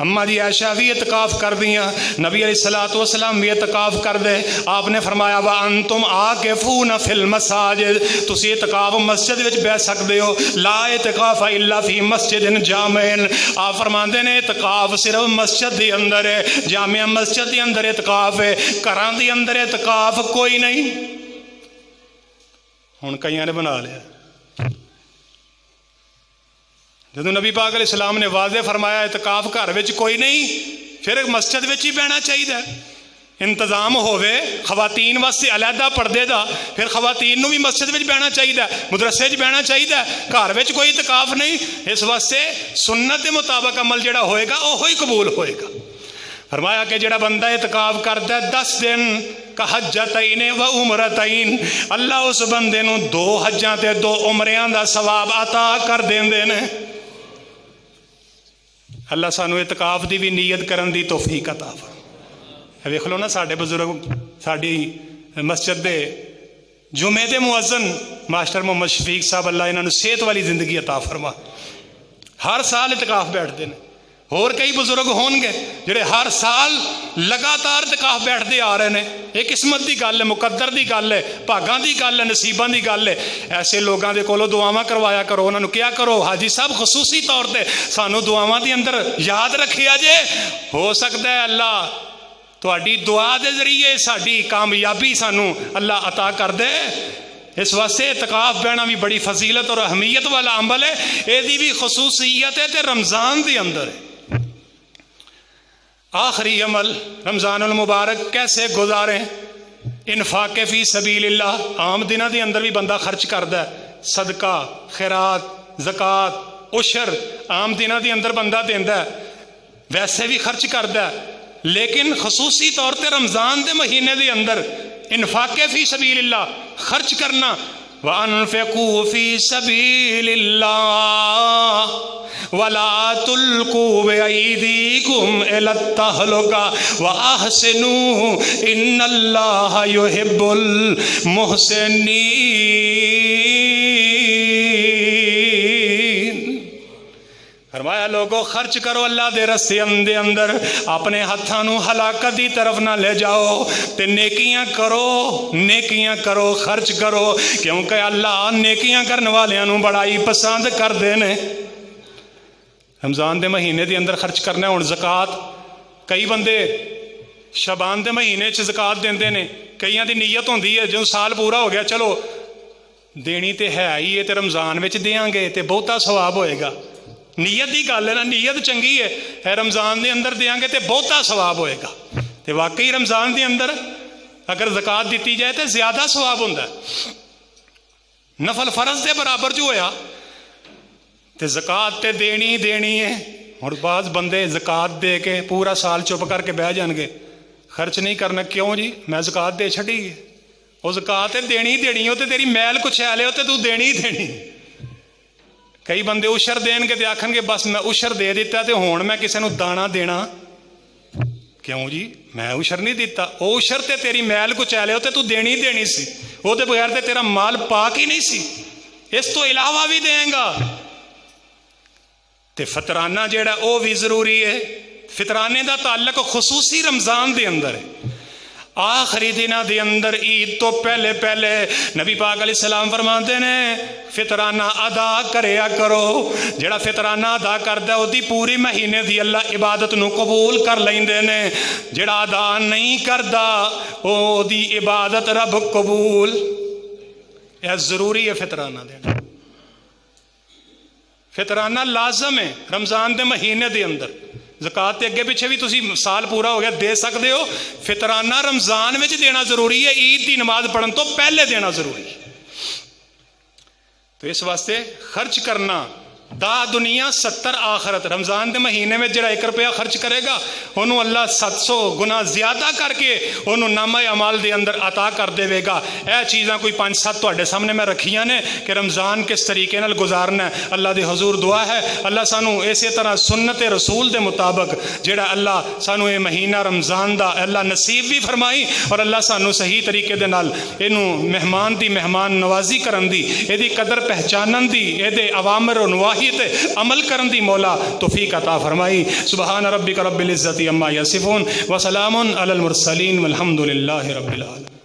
اما جی عائشہ بھی اعتکاف کر دیاں، نبی علیہ الصلوۃ والسلام بھی اعتکاف کر دے. آپ نے فرمایا وَأَنْتُمْ عَاكِفُونَ فِي الْمَسَاجِدِ، تسی اعتکاف مسجد وچ بیٹھ سکدے ہو. لا اعتکاف الا فی مسجد جامع. آپ فرماندے نے اعتکاف صرف مسجد دے اندر ہے، جامع مسجد دے اندر اعتکاف ہے، گھراں دے اندر اعتکاف کوئی نہیں. ہن کئیاں نے بنا لیا. جدوں نبی پاک علیہ السلام نے واضح فرمایا اعتکاف گھر وچ کوئی نہیں، پھر مسجد وچ ہی بہنا چاہیے. انتظام ہوئے خواتین واسطے علیحدہ پردے دا، پھر خواتین نو بھی مسجد وچ بہنا چاہیے، مدرسے وچ بہنا چاہیے. گھر وچ کوئی اعتکاف نہیں. اس واسطے سنت کے مطابق عمل جڑا ہوئے گا وہی قبول ہوئے گا. فرمایا کہ جڑا بندہ اعتکاف کرتا ہے 10 دن کا حجتین و عمرتین، اللہ اس بندے نو 2 حجاں تے 2 عمریاں دا ثواب عطا کر دیندے نے. اللہ سانو اعتکاف دی بھی نیت کرن دی توفیق عطا فرمائے. ویکھ لو نا ساڈے بزرگ، ساڈی مسجد دے جمعے دے مؤذن ماسٹر محمد شفیق صاحب، اللہ انہاں نو صحت والی زندگی عطا فرما، ہر سال اعتکاف بیٹھتے ہیں. اور کئی بزرگ ہون گے جڑے ہر سال لگاتار اعتکاف بیٹھتے آ رہے ہیں. یہ قسمت دی گل ہے، مقدر دی گل ہے، بھاگاں دی گل ہے، نصیباں دی گل ہے. ایسے لوگاں دے کولوں دعاواں کروایا کرو، انہاں نو کیا کرو حاجی صاحب خصوصی طور تے سانو دعاواں دی اندر یاد رکھیا جے. ہو سکتا ہے اللہ تہاڈی دعا دے ذریعے ساڈی کامیابی سانو اللہ عطا کر دے. اس واسطے اعتکاف بہنا بھی بڑی فضیلت اور اہمیت والا عمل ہے. یہ دی بھی خصوصیت ہے تے رمضان دے اندر ہے. آخری عمل رمضان المبارک کیسے گزاریں؟ انفاق فی سبیل اللہ. عام دنوں دے اندر بھی بندہ خرچ کردا ہے، صدقہ، خیرات، زکوٰۃ، عشر عام دنوں دے اندر بندہ دیندا ہے، ویسے بھی خرچ کردا ہے. لیکن خصوصی طور تے رمضان دے مہینے دے اندر انفاق فی سبیل اللہ خرچ کرنا. وَأَنفِقُوا فِي سَبِيلِ اللَّهِ وَلَا تُلْقُوا بِأَيْدِيكُمْ إِلَى التَّهْلُكَةِ وَأَحْسِنُوا إِنَّ اللَّهَ يُحِبُّ الْمُحْسِنِينَ. فرمایا لوگوں خرچ کرو اللہ دے رستے دے اندر، اپنے ہاتھاں نو ہلاکت دی طرف نہ لے جاؤ تے نیکیاں کرو، نیکیاں کرو، خرچ کرو، کیونکہ اللہ نیکیاں کرنے والیاں نو بڑا ہی پسند کر دے نے. رمضان دے مہینے دے اندر خرچ کرنا. ہن زکوٰۃ کئی بندے شعبان دے مہینے چ زکوٰۃ دیندے نے، کئیاں دی نیت ہوندی ہے جو سال پورا ہو گیا چلو دینی تے ہے ہی ہے تے رمضان وچ دیاں گے تے بہتا ثواب ہوئے گا. نیت دی گل ہے نا، نیت چنگی ہے، رمضان دے اندر دیاں گے تے بہتا ثواب ہوئے گا. تے واقعی رمضان دے اندر اگر زکوٰۃ دیتی جائے تے زیادہ ثواب ہوندا ہے. نفل فرض دے برابر جو ہویا تے زکوٰۃ تے دینی دینی ہے. اور بعض بندے زکوٰۃ دے کے پورا سال چپ کر کے بہ جان گے، خرچ نہیں کرنا. کیوں جی؟ میں زکوٰۃ دے چھڑی ہے. وہ زکوٰۃ تے دینی دینی ہو تے تیری میل کچھ ایلے ہو تے تو دینی دینی. کئی بندے عشر دین گے تے آکھن گے بس میں عشر دے دیتا تے ہون میں کسے نو دانا دینا. کیوں جی؟ میں عشر نہیں دیتا. او عشر تے تیری میل کچھ ایلے ہو تے تو دینی دینی سی. وہ تے بغیر تے تیرا مال پاک ہی نہیں سی. اس تو علاوہ بھی دیں گا. تے فطرانہ جیڑا او بھی ضروری ہے. فطرانے دا تعلق خصوصی رمضان دے اندر ہے. آخری دنہ دے اندر عید تو پہلے پہلے نبی پاک علیہ السلام فرماتے ہیں فطرانہ ادا کریا کرو. جڑا فطرانہ ادا کردا او دی پوری مہینے دی اللہ عبادت نو قبول کر لیندے نے. جڑا ادا نہیں کردا او دی عبادت رب قبول. یہ ضروری ہے فطرانہ دینا. فطرانہ لازم ہے رمضان دے مہینے دے اندر. زکوٰۃ تے اگے پیچھے بھی تسی سال پورا ہو گیا دے سکتے ہو. فطرانہ رمضان میں دینا ضروری ہے، عید دی نماز پڑھن تو پہلے دینا ضروری ہے. تو اس واسطے خرچ کرنا دا دنیا 70 آخرت. رمضان دے مہینے میں جڑا 1 روپیہ خرچ کرے گا انہوں اللہ 700 گنا زیادہ کر کے انہوں نامہ عمال دے اندر عطا کر دے گا. اے چیزاں کوئی 5-7 تواڈے سامنے میں رکھیاں نے کہ رمضان کس طریقے نال گزارنا ہے. اللہ دی حضور دعا ہے اللہ سانو اسی طرح سنت رسول دے مطابق جڑا اللہ سانو یہ مہینہ رمضان دا اللہ نصیب بھی فرمائی اور اللہ سانو صحیح طریقے دے نال اینوں مہمان دی مہمان نوازی کرن دی، ایدی قدر پہچانن دی، ایدے اوامر و نواہی معصیت عمل کرن دی مولا توفیق عطا فرمائی۔ سبحان ربک رب العزت عما یصفون وسلام علی المرسلین والحمد للہ رب العالمین۔